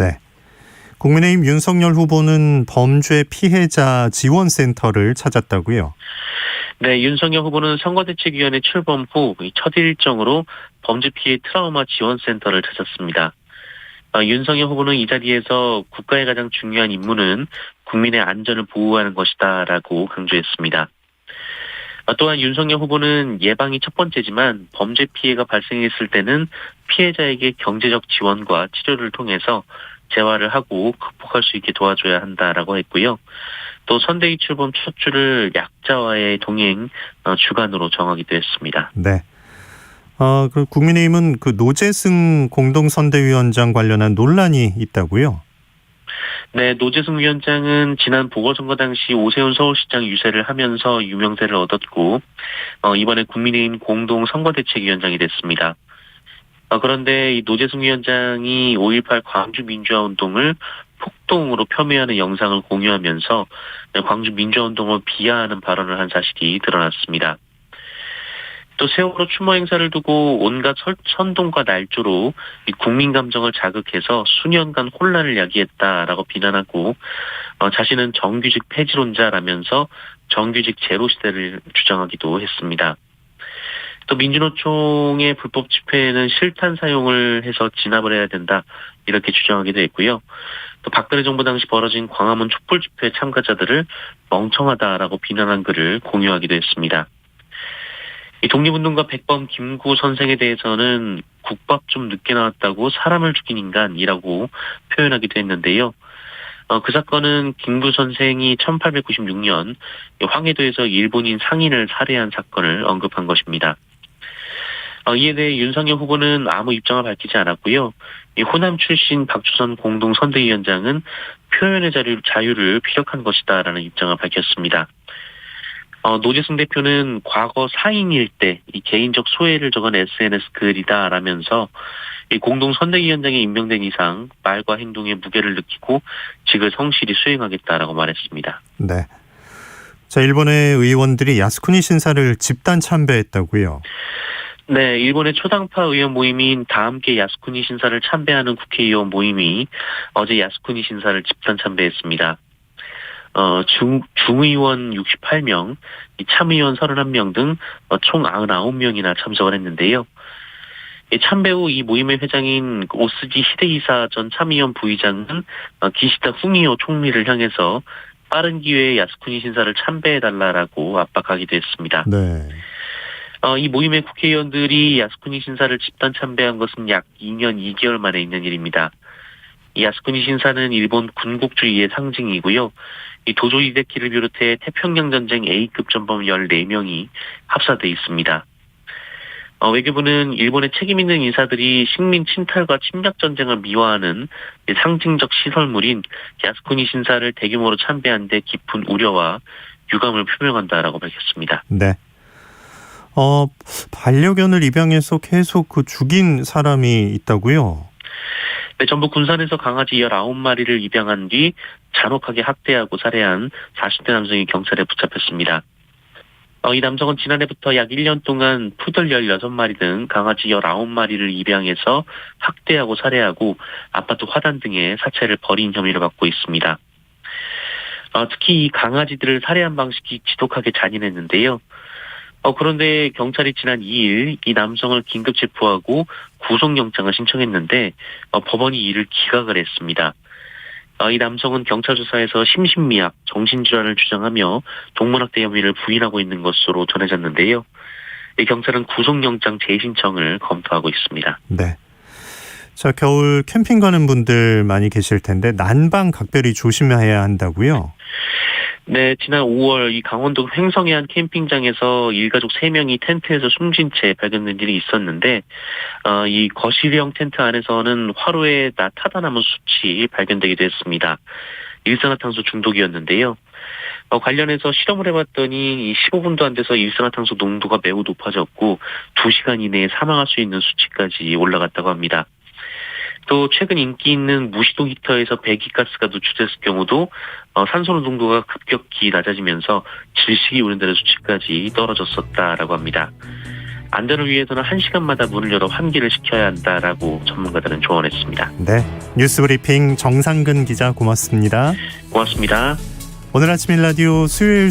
네. 국민의힘 윤석열 후보는 범죄 피해자 지원센터를 찾았다고요? 네, 윤석열 후보는 선거대책위원회 출범 후 첫 일정으로 범죄 피해 트라우마 지원센터를 찾았습니다. 윤석열 후보는 이 자리에서 국가의 가장 중요한 임무는 국민의 안전을 보호하는 것이다라고 강조했습니다. 또한 윤석열 후보는 예방이 첫 번째지만 범죄 피해가 발생했을 때는 피해자에게 경제적 지원과 치료를 통해서 재활을 하고 극복할 수 있게 도와줘야 한다라고 했고요. 또 선대위 출범 첫 주를 약자와의 동행 주간으로 정하기도 했습니다. 네. 그 국민의힘은 그 노재승 공동선대위원장 관련한 논란이 있다고요? 네, 노재승 위원장은 지난 보궐선거 당시 오세훈 서울시장 유세를 하면서 유명세를 얻었고 이번에 국민의힘 공동선거대책위원장이 됐습니다. 그런데 이 노재승 위원장이 5.18 광주민주화운동을 폭동으로 폄훼하는 영상을 공유하면서 광주민주화운동을 비하하는 발언을 한 사실이 드러났습니다. 또 세월호 추모 행사를 두고 온갖 선동과 날조로 국민 감정을 자극해서 수년간 혼란을 야기했다라고 비난하고 자신은 정규직 폐지론자라면서 정규직 제로 시대를 주장하기도 했습니다. 또 민주노총의 불법 집회에는 실탄 사용을 해서 진압을 해야 된다 이렇게 주장하기도 했고요. 또 박근혜 정부 당시 벌어진 광화문 촛불 집회 참가자들을 멍청하다라고 비난한 글을 공유하기도 했습니다. 이 독립운동가 백범 김구 선생에 대해서는 국밥 좀 늦게 나왔다고 사람을 죽인 인간이라고 표현하기도 했는데요. 그 사건은 김구 선생이 1896년 황해도에서 일본인 상인을 살해한 사건을 언급한 것입니다. 이에 대해 윤석열 후보는 아무 입장을 밝히지 않았고요. 이 호남 출신 박주선 공동선대위원장은 표현의 자유를 피력한 것이다라는 입장을 밝혔습니다. 노재승 대표는 과거 사인일 때 이 개인적 소회를 적은 SNS 글이다라면서 이 공동선대위원장에 임명된 이상 말과 행동에 무게를 느끼고 직을 성실히 수행하겠다라고 말했습니다. 네. 자, 일본의 의원들이 야스쿠니 신사를 집단 참배했다고요? 네, 일본의 초당파 의원 모임인 다함께 야스쿠니 신사를 참배하는 국회의원 모임이 어제 야스쿠니 신사를 집단 참배했습니다. 중의원 68명, 참의원 31명 등 총 99명이나 참석을 했는데요. 참배 후 이 모임의 회장인 오스지 히데이사 전 참의원 부의장은 기시다 후미오 총리를 향해서 빠른 기회에 야스쿠니 신사를 참배해달라고 압박하기도 했습니다. 네. 이 모임의 국회의원들이 야스쿠니 신사를 집단 참배한 것은 약 2년 2개월 만에 있는 일입니다. 이 야스쿠니 신사는 일본 군국주의의 상징이고요. 이 도조 히데키를 비롯해 태평양 전쟁 A급 전범 14명이 합사돼 있습니다. 외교부는 일본의 책임 있는 인사들이 식민 침탈과 침략 전쟁을 미화하는 상징적 시설물인 야스쿠니 신사를 대규모로 참배한 데 깊은 우려와 유감을 표명한다라고 밝혔습니다. 네. 반려견을 입양해서 계속 죽인 사람이 있다고요? 네, 전북 군산에서 강아지 19마리를 입양한 뒤 잔혹하게 학대하고 살해한 40대 남성이 경찰에 붙잡혔습니다. 이 남성은 지난해부터 약 1년 동안 푸들 16마리 등 강아지 19마리를 입양해서 학대하고 살해하고 아파트 화단 등의 사체를 벌인 혐의를 받고 있습니다. 특히 이 강아지들을 살해한 방식이 지독하게 잔인했는데요. 그런데 경찰이 지난 2일 이 남성을 긴급 체포하고 구속영장을 신청했는데 법원이 이를 기각을 했습니다. 이 남성은 경찰 조사에서 심신미약, 정신질환을 주장하며 동물학대 혐의를 부인하고 있는 것으로 전해졌는데요. 경찰은 구속영장 재신청을 검토하고 있습니다. 네. 자, 겨울 캠핑 가는 분들 많이 계실 텐데 난방 각별히 조심해야 한다고요? 네, 지난 5월 이 강원도 횡성의 한 캠핑장에서 일가족 3명이 텐트에서 숨진 채 발견된 일이 있었는데 이 거실형 텐트 안에서는 화로에 타다남은 수치 발견되기도 했습니다. 일산화탄소 중독이었는데요. 관련해서 실험을 해봤더니 이 15분도 안 돼서 일산화탄소 농도가 매우 높아졌고 2시간 이내에 사망할 수 있는 수치까지 올라갔다고 합니다. 또 최근 인기 있는 무시동 히터에서 배기가스가 노출됐을 경우도 산소 농도가 급격히 낮아지면서 질식이 우려되는 수치까지 떨어졌었다라고 합니다. 안전을 위해서는 1시간마다 문을 열어 환기를 시켜야 한다라고 전문가들은 조언했습니다. 네, 뉴스브리핑 정상근 기자 고맙습니다. 고맙습니다. 오늘 아침 일라디오 수요일